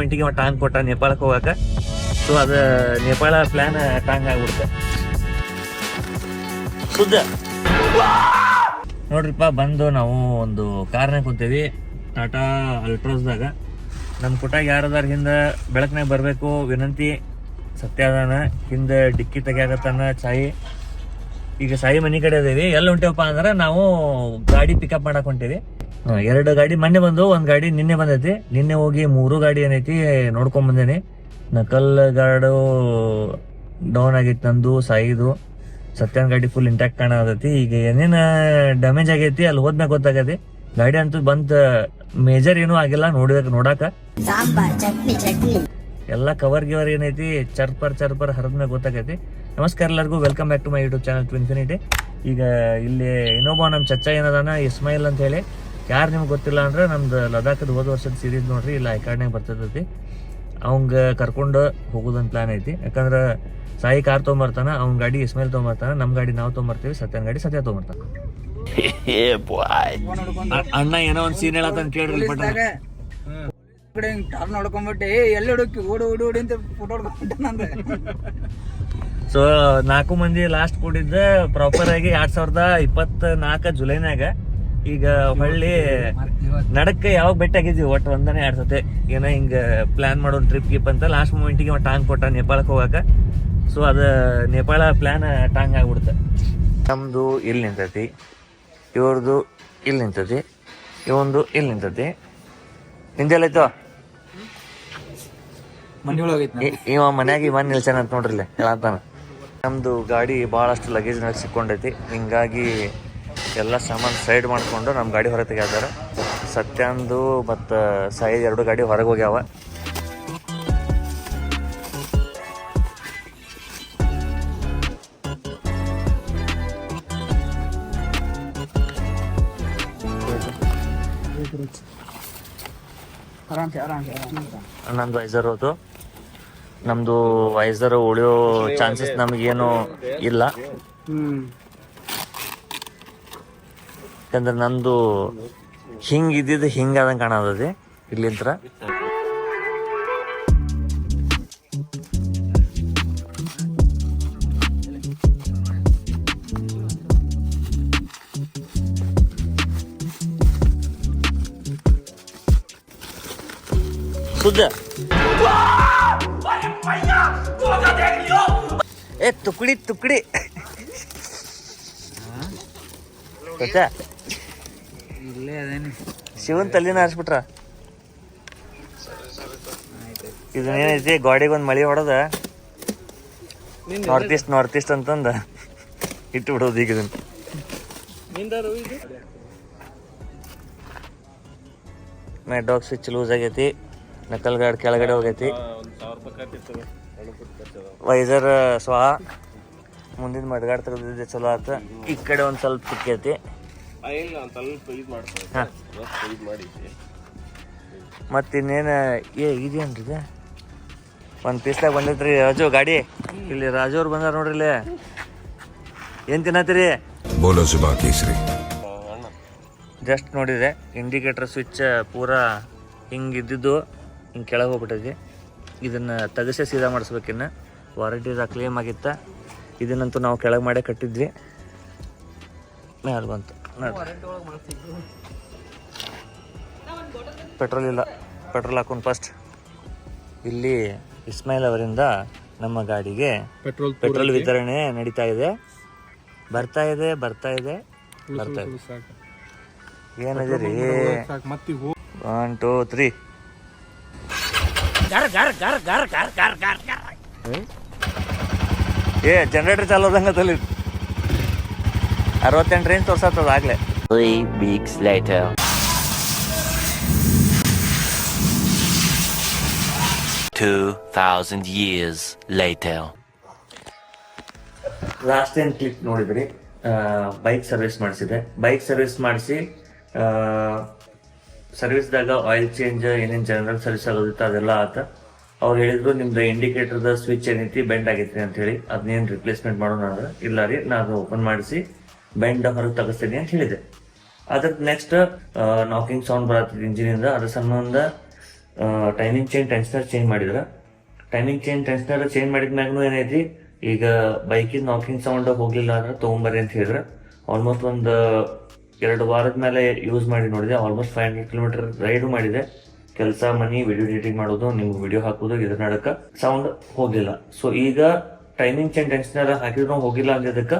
ಮೂಮೆಂಟಿಗೆ ಅವ ಟಾಂಗ್ ಕೊಟ್ಟ ನೇಪಾಳಕ್ಕೆ ಹೋಗಾಕ. ಸೊ ಅದು ನೇಪಾಳ ಪ್ಲಾನ್ ಟಾಂಗ್ ಆಗ್ಬಿಡುತ್ತೆ ಸುದ್ದ. ನೋಡ್ರಿಪ್ಪ, ಬಂದು ನಾವು ಒಂದು ಕಾರ್ನಾಗ ಕುಂತೇವಿ, ಟಾಟಾ ಅಲ್ಟ್ರಾಸ್ದಾಗ. ನಮ್ಮ ಕುಟಾಗ ಯಾರದಾರ ಹಿಂದೆ ಬೆಳಕನಾಗ ಬರಬೇಕು ವಿನಂತಿ. ಸತ್ಯಾದಾನ ಹಿಂದೆ ಡಿಕ್ಕಿ ತೆಗಿಯಾಕತ್ತಾನ ಸಾಯಿ. ಈಗ ಸಾಯಿ ಮನೆ ಕಡೆ ಅದೇವಿ. ಎಲ್ಲಿ ಹೊಂಟೇವಪ್ಪ ಅಂದ್ರೆ ನಾವು ಗಾಡಿ ಪಿಕಪ್ ಮಾಡಕ್ ಹೊಂಟೇವಿ. 2 ಗಾಡಿ ಮೊನ್ನೆ ಬಂದು, 1 ಗಾಡಿ ನಿನ್ನೆ ಬಂದೈತಿ. ನಿನ್ನೆ ಹೋಗಿ 3 ಗಾಡಿ ಏನೈತಿ ನೋಡ್ಕೊಂಡ್ ಬಂದೇನಿ. ನಕಲ್ ಗಾಡು ಡೌನ್ ಆಗೈತಿ, ನಂದು ಸಾಯಿದು. ಸತ್ಯನ ಗಾಡಿ ಫುಲ್ ಇಂಟ್ಯಾಕ್ಟ್ ಕಾಣತೈತಿ. ಈಗ ಏನೇನು ಡ್ಯಾಮೇಜ್ ಆಗೈತಿ ಅಲ್ಲಿ ಹೋದ್ಮ್ಯಾಗ ಗೊತ್ತಾಗತಿ. ಗಾಡಿ ಅಂತೂ ಬಂತ ಮೇಜರ್ ಏನೂ ಆಗಿಲ್ಲ. ನೋಡಾಕ ಎಲ್ಲ ಕವರ್ ಗಿವರ್ ಏನೈತಿ ಚರ್ಪರ್ ಹರಿದ್ಮ್ಯಾಗ ಗೊತ್ತಾಗೈತಿ. ನಮಸ್ಕಾರ ಎಲ್ಲರಿಗೂ, welcome back to my YouTube channel to infinity. ಈಗ ಇಲ್ಲಿ ಇನ್ನೊಬ್ಬ ನಮ್ಮ ಚಚ್ಚ ಏನದಾನ, ಇಸ್ಮಾಯಿಲ್ ಅಂತ ಹೇಳಿ. ಯಾರು ನಿಮ್ಗೆ ಗೊತ್ತಿಲ್ಲ ಅಂದ್ರೆ ನಮ್ದು ಲದಾಖದ ಹೋದ ವರ್ಷದ ಸೀರೀಸ್ ನೋಡ್ರಿ, ಇಲ್ಲ ಐಕಾರ್ಡ್ನಾಗ ಬರ್ತೈತಿ. ಅವಂಗ ಕರ್ಕೊಂಡು ಹೋಗೋದಂತ ಪ್ಲಾನ್ ಐತಿ. ಯಾಕಂದ್ರೆ ಸಾಯಿ ಕಾರ್ ತೊಗೊಂಬರ್ತಾನ, ಅವ್ನ ಗಾಡಿ ಇಸ್ಮಾಯಿಲ್ ತೊಗೊಂಬರ್ತಾನ, ನಮ್ಮ ಗಾಡಿ ನಾವು ತೊಗೊಂಬರ್ತೀವಿ, ಸತ್ಯನ ಗಾಡಿ ಸತ್ಯ ತೊಗೊಂಬರ್ತಾನ. ಅಣ್ಣ ಏನೋ ಒಂದು ಸೀನ್ ಹೇಳತ್ತಾನ ಕೇಳ್ರಿ. ಟರ್ನ್ ಹೊಡ್ಕೊಂಡ್ಬಿಟ್ಟೆ ಎಲ್ಲಿ ಹುಡುಕಿ ಓಡಿ ಅಂತ ಫೋಟೋ ಹೊಡ್ಕೊಂಡ್ಬಿಟ್ಟೆ. ಸೊ 4 ಮಂದಿ ಲಾಸ್ಟ್ ಕೂಡಿದ್ದ ಪ್ರಾಪರ್ ಆಗಿ 2024 ಜುಲೈನಾಗ. ಈಗ ಹೊಳ್ಳಿ ನಡಕ್ಕೆ ಯಾವಾಗ ಭೇಟಿ ಆಗಿದ್ವಿ ಒಟ್ಟು 1-2 ಸತೆ ಏನೋ ಹಿಂಗ ಪ್ಲಾನ್ ಮಾಡೋ ಟ್ರಿಪ್ ಗಿಪ್ ಅಂತ. ಲಾಸ್ಟ್ ಮೂಮೆಂಟಿಗೆ ಅವ ಟಾಂಗ್ ಕೊಟ್ಟ ನೇಪಾಳಕ್ಕೆ ಹೋಗಾಕ. ಸೊ ಅದು ನೇಪಾಳ ಪ್ಲಾನ್ ಟಾಂಗ್ ಆಗ್ಬಿಡುತ್ತೆ. ನಮ್ದು ಇಲ್ಲಿ ನಿಂತೈತಿ, ಇವ್ರದ್ದು ಇಲ್ಲಿ ನಿಂತೈತಿ, ಇವಂದು ಇಲ್ಲಿ ನಿಂತೈತಿ. ನಿಂದೆಲ್ಲೈತೋ ಇವ ಮನ್ಯಾಗ ಬಂದು ನಿಲ್ಸಾನ ಅಂತ ನೋಡ್ರಿಲ್ಲ ಹೇಳತ್ತಾನ. ನಮ್ದು ಗಾಡಿ ಭಾಳಷ್ಟು ಲಗೇಜ್ ಸಿಕ್ಕೊಂಡೈತಿ. ಹಿಂಗಾಗಿ ಎಲ್ಲ ಸಾಮಾನು ಸೈಡ್ ಮಾಡಿಕೊಂಡು ನಮ್ಮ ಗಾಡಿ ಹೊರಗೆ ತೆಗ್ಯಾರ. ಸತ್ಯಾಂದು ಮತ್ತು ಸಾಯಿ 2 ಗಾಡಿ ಹೊರಗೆ ಹೋಗ್ಯಾವ. ನಮ್ದು ವೈಸರ್ ಹೋತು. ನಮ್ದು ವೈಸರ್ ಉಳಿಯೋ ಚಾನ್ಸಸ್ ನಮಗೇನು ಇಲ್ಲ. ಯಾಕಂದ್ರೆ ನಂದು ಹಿಂಗಿದ್ದಿದ್ದು ಹಿಂಗಾದಂಗೆ ಕಾಣತೈತಿ ಇಲ್ಲಿಂತ್ರ. ಸುದ್ದ ಏ ತುಕಡಿ ಶಿವನ್ ತಲ್ಲಿನ ಹಾರಿಸ್ಬಿಟ್ರ. ಇದನ್ನೇನೈತಿ ಗಾಡಿಗೆ ಒಂದು ಮಳಿ ಹೊಡೆದ ನಾರ್ತ್ ಈಸ್ಟ್ ಅಂತಂದ ಇಟ್ಟು ಬಿಡೋದು. ಈಗ ಇದನ್ನ ಮ್ಯಾಡ್ಲಾಕ್ ಸ್ವಿಚ್ ಲೂಸ್ ಆಗೈತಿ, ನಕಲ್ ಗಾಡಿ ಕೆಳಗಡೆ ಹೋಗೈತಿ, ವೈಸರ್ ಸ್ವಾ ಮುಂದಿನ ಮಡ್ಗಾಡ್ ತೆಗೆದಿದ್ದೆ ಚಲೋ ಆತ. ಈ ಕಡೆ ಒಂದು ಸ್ವಲ್ಪ ಸಿಕ್ಕೈತಿ. ಮತ್ತಿನ್ನೇನು ಇದೇನ್ರಿ ಇದು ಒಂದು ಪೀಸ್ದಾಗ ಬಂದೈತ್ರಿ ರಾಜು ಗಾಡಿ. ಇಲ್ಲಿ ರಾಜು ಅವ್ರು ಬಂದಾರ ನೋಡ್ರಿ. ಇಲ್ಲಿ ಏನ್ ತಿನ್ನತ್ತೀರಿ? ಜಸ್ಟ್ ನೋಡಿದೆ ಇಂಡಿಕೇಟರ್ ಸ್ವಿಚ್ ಪೂರಾ ಹಿಂಗಿದ್ದಿದ್ದು ಹಿಂಗೆ ಕೆಳಗೆ ಹೋಗ್ಬಿಟ್ಟೈತಿ. ಇದನ್ನು ತೆಗೆಸೇ ಸೀದಾ ಮಾಡಿಸ್ಬೇಕಿನ್ನ. ವಾರಂಟಿದ ಕ್ಲೇಮ್ ಆಗಿತ್ತ. ಇದನ್ನಂತೂ ನಾವು ಕೆಳಗೆ ಮಾಡೇ ಕಟ್ಟಿದ್ವಿ. ಮೇಲೆ ಬಂತು. ಪೆಟ್ರೋಲ್ ಇಲ್ಲ, ಪೆಟ್ರೋಲ್ ಹಾಕೊಂಡು ಫಸ್ಟ್. ಇಲ್ಲಿ ಇಸ್ಮಾಯಿಲ್ ಅವರಿಂದ ನಮ್ಮ ಗಾಡಿಗೆ ಪೆಟ್ರೋಲ್ ವಿತರಣೆ ನಡೀತಾ ಇದೆ. ಬರ್ತಾ ಇದೆ. ಏನದಿರಿ? 1 2 3 ಜನರೇಟರ್ ಚಾಲೋದಂಗತ್ತಲ್ಲಿ 68 ರೇಂಜ್ ತೋರ್ಸತ್ತದ ಆಗ್ಲೇ. 3 weeks later. 2000 years later. Last ಏನ್ ಕ್ಲಿಪ್ ನೋಡಿದ್ರಿ, ಬೈಕ್ ಸರ್ವಿಸ್ ಮಾಡಿಸಿದೆ. ಬೈಕ್ ಸರ್ವಿಸ್ ಮಾಡಿಸಿ ಸರ್ವಿಸ್ದಾಗ ಆಯಿಲ್ ಚೇಂಜ್ ಏನೇನು ಜನರಲ್ ಸರ್ವಿಸ್ ಆಗೋದಿತ್ತು ಅದೆಲ್ಲ ಆತ. ಅವ್ರು ಹೇಳಿದ್ರು ನಿಮ್ದು ಇಂಡಿಕೇಟರ್ದ ಸ್ವಿಚ್ ಏನೈತಿ ಬೆಂಡ್ ಆಗೈತಿ ಅಂತ ಹೇಳಿ, ಅದನ್ನೇನು ರಿಪ್ಲೇಸ್ಮೆಂಟ್ ಮಾಡೋಣ ಅಂದ್ರೆ ಇಲ್ಲ ರೀ ನಾನು ಓಪನ್ ಮಾಡಿಸಿ ಬೆಂಡ್ ಹೊರಗೆ ತೆಗಿಸ್ತೀನಿ ಅಂತ ಹೇಳಿದೆ. ಅದ್ರ ನೆಕ್ಸ್ಟ್ ನಾಕಿಂಗ್ ಸೌಂಡ್ ಬರತ್ತಿತ್ತು ಇಂಜಿನಿಂದ. ಅದ್ರ ಸಂಬಂಧ ಟೈಮಿಂಗ್ ಚೇಂಜ್ ಟೆನ್ಸ್ನರ್ ಚೇಂಜ್ ಮಾಡಿದ್ರ. ಟೈಮಿಂಗ್ ಟೆನ್ಸ್ನರ್ ಚೇಂಜ್ ಮಾಡಿದ್ಮ್ಯಾಗೂ ಏನೈತಿ, ಈಗ ಬೈಕಿನ ನಾಕಿಂಗ್ ಸೌಂಡ್ ಹೋಗ್ಲಿಲ್ಲ ಅಂದ್ರೆ ತೊಗೊಂಬರ್ರಿ ಅಂತ ಹೇಳಿದ್ರೆ ಆಲ್ಮೋಸ್ಟ್ ಒಂದು 2 ವಾರದ ಮೇಲೆ ಯೂಸ್ ಮಾಡಿ ನೋಡಿದೆ. ಆಲ್ಮೋಸ್ಟ್ 500 ಕಿಲೋಮೀಟರ್ ರೈಡು ಮಾಡಿದೆ. ಕೆಲಸ, ಮನಿ, ವಿಡಿಯೋ ಎಡಿಟಿಂಗ್ ಮಾಡೋದು, ನಿಮ್ಗೆ ವಿಡಿಯೋ ಹಾಕೋದು, ಇದ್ರ ನಡಕ ಸೌಂಡ್ ಹೋಗಿಲ್ಲ. ಸೊ ಈಗ ಟೈಮಿಂಗ್ ಚೇಂಜ್ ಟೆನ್ಸ್ನರ್ ಹಾಕಿದ್ರು ಹೋಗಿಲ್ಲ ಅಂದಿದ್ದಕ್ಕೆ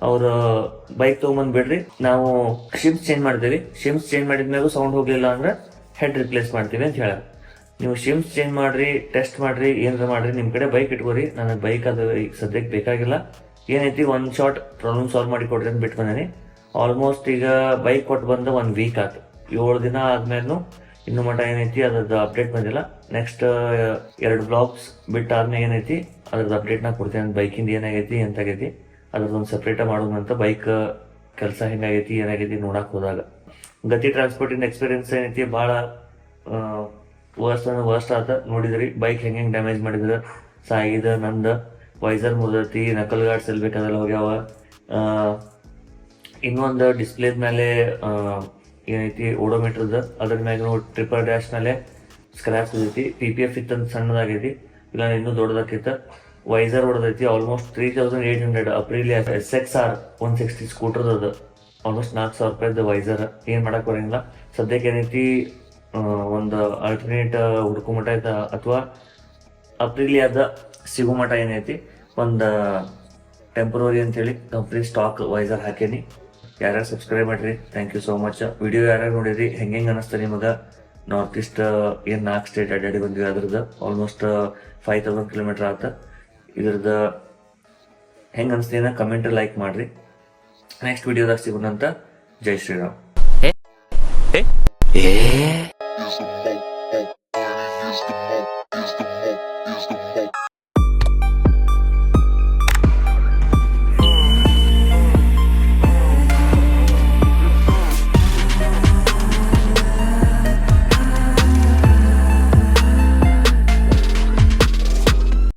ಅವ್ರ ಬೈಕ್ ತೊಗೊಂಬಂದ್ ಬಿಡ್ರಿ, ನಾವು ಶಿಮ್ಸ್ ಚೇಂಜ್ ಮಾಡ್ತೀವಿ. ಶಿಮ್ಸ್ ಚೇಂಜ್ ಮಾಡಿದ್ಮೇಲೆ ಸೌಂಡ್ ಹೋಗ್ಲಿಲ್ಲ ಅಂದ್ರೆ ಹೆಡ್ ರಿಪ್ಲೇಸ್ ಮಾಡ್ತೀವಿ ಅಂತ ಹೇಳ. ನೀವು ಶಿಮ್ಸ್ ಚೇಂಜ್ ಮಾಡ್ರಿ, ಟೆಸ್ಟ್ ಮಾಡ್ರಿ, ಏನಾರ ಮಾಡ್ರಿ, ನಿಮ್ಮ ಕಡೆ ಬೈಕ್ ಇಟ್ಕೋರಿ. ನನಗೆ ಬೈಕ್ ಅದು ಈಗ ಸದ್ಯಕ್ಕೆ ಬೇಕಾಗಿಲ್ಲ. ಏನೈತಿ, ಒಂದು ಶಾರ್ಟ್ ಪ್ರಾಬ್ಲಮ್ ಸಾಲ್ವ್ ಮಾಡಿ ಕೊಡ್ರಿ ಅಂತ ಬಿಟ್ಟು ಬಂದೇನಿ. ಆಲ್ಮೋಸ್ಟ್ ಈಗ ಬೈಕ್ ಕೊಟ್ಟು ಬಂದು 1 ವೀಕ್ ಆಯ್ತು. 7 ದಿನ ಆದ್ಮೇಲೆ ಇನ್ನು ಮಟ್ಟ ಏನೈತಿ ಅದ್ರದ್ದು ಅಪ್ಡೇಟ್ ಬಂದಿಲ್ಲ. ನೆಕ್ಸ್ಟ್ 2 ಬ್ಲಾಗ್ಸ್ ಬಿಟ್ಟಾದ್ಮೇಲೆ ಏನೈತಿ ಅದ್ರದ್ದು ಅಪ್ಡೇಟ್ನ ಕೊಡ್ತೇನೆ. ಬೈಕಿಂದ ಏನಾಗೈತಿ ಎಂತಾಗೈತಿ ಅದ್ರದ್ದೊಂದು ಸಪ್ರೇಟಾಗಿ ಮಾಡೋದಂತ. ಬೈಕ್ ಕೆಲಸ ಹೆಂಗಾಗೈತಿ ಏನಾಗೈತಿ ನೋಡಕ್ ಹೋದಾಗ ಗತಿ ಟ್ರಾನ್ಸ್ಪೋರ್ಟಿಂದ ಎಕ್ಸ್ಪೀರಿಯನ್ಸ್ ಏನೈತಿ ಭಾಳ ವರ್ಸ್ಟ್ ಆತ. ನೋಡಿದ್ರಿ ಬೈಕ್ ಹೆಂಗೆ ಡ್ಯಾಮೇಜ್ ಮಾಡಿದ್ರೆ ಸಾಗಿದೆ. ನಂದು ವೈಸರ್ ಮುರಿದೈತಿ, ನಕಲ್ ಗಾರ್ಡ್ಸ್ ಎಲ್ಲಿ ಬೇಕಾದೆಲ್ಲ ಹೋಗ್ಯಾವ. ಇನ್ನೊಂದು ಡಿಸ್ಪ್ಲೇದ ಮೇಲೆ ಏನೈತಿ ಓಡೋಮೀಟರ್ದ, ಅದ್ರ ಮ್ಯಾಗ ಟ್ರಿಪಲ್ ಡ್ಯಾಶ್ ಮೇಲೆ ಸ್ಕ್ರಾಚ್ ಐತಿ. PPF ಇತ್ತಂತ ಸಣ್ಣದಾಗೈತಿ, ಇಲ್ಲ ಇನ್ನೂ ದೊಡ್ಡದಾಕೈತ. ವೈಸರ್ ಹೊಡೆದೈತಿ. ಆಲ್ಮೋಸ್ಟ್ 3800 ಅಪ್ರಿಲಿಯಾ SXR 160 ಸ್ಕೂಟರ್ದು ಆಲ್ಮೋಸ್ಟ್ 4000 ರೂಪಾಯಿದ ವೈಸರ್. ಏನು ಮಾಡಕ್ ಬರಂಗಿಲ್ಲ. ಸದ್ಯಕ್ಕೆ ಏನೈತಿ ಒಂದು ಆಲ್ಟರ್ನೇಟ್ ಹುಡ್ಕೊಂಮಟ ಐತ, ಅಥವಾ ಅಪ್ರಿಲಿಯಾದ ಸಿಗೋ ಮಟ ಏನೈತಿ ಒಂದು ಟೆಂಪ್ರವರಿ ಅಂತೇಳಿ ಕಂಪ್ನಿ ಸ್ಟಾಕ್ ವೈಸರ್ ಹಾಕೇನಿ. ಯಾರ್ಯಾರು ಸಬ್ಸ್ಕ್ರೈಬ್ ಮಾಡಿರಿ, thank you so much. Video ಯಾರ್ಯಾರು ನೋಡಿರಿ, ಹೆಂಗೆ ಅನಿಸ್ತಾ ನಿಮಗೆ? ನಾರ್ತ್ ಈಸ್ಟ್ ಏನು 4 ಸ್ಟೇಟ್ ಅಡ್ಡಾಡಿ ಬಂದ್ವಿ. ಅದ್ರದ್ದು ಆಲ್ಮೋಸ್ಟ್ 5000 ಕಿಲೋಮೀಟರ್ ಆತ. ಇದ್ರದ್ದು ಹೆಂಗೆ ಅನಿಸ್ತೀನ ಕಮೆಂಟ್ ಲೈಕ್ ಮಾಡಿರಿ. ನೆಕ್ಸ್ಟ್ ವಿಡಿಯೋದಾಗ ಸಿಗೋಣಂತ. ಜೈ ಶ್ರೀರಾಮ್.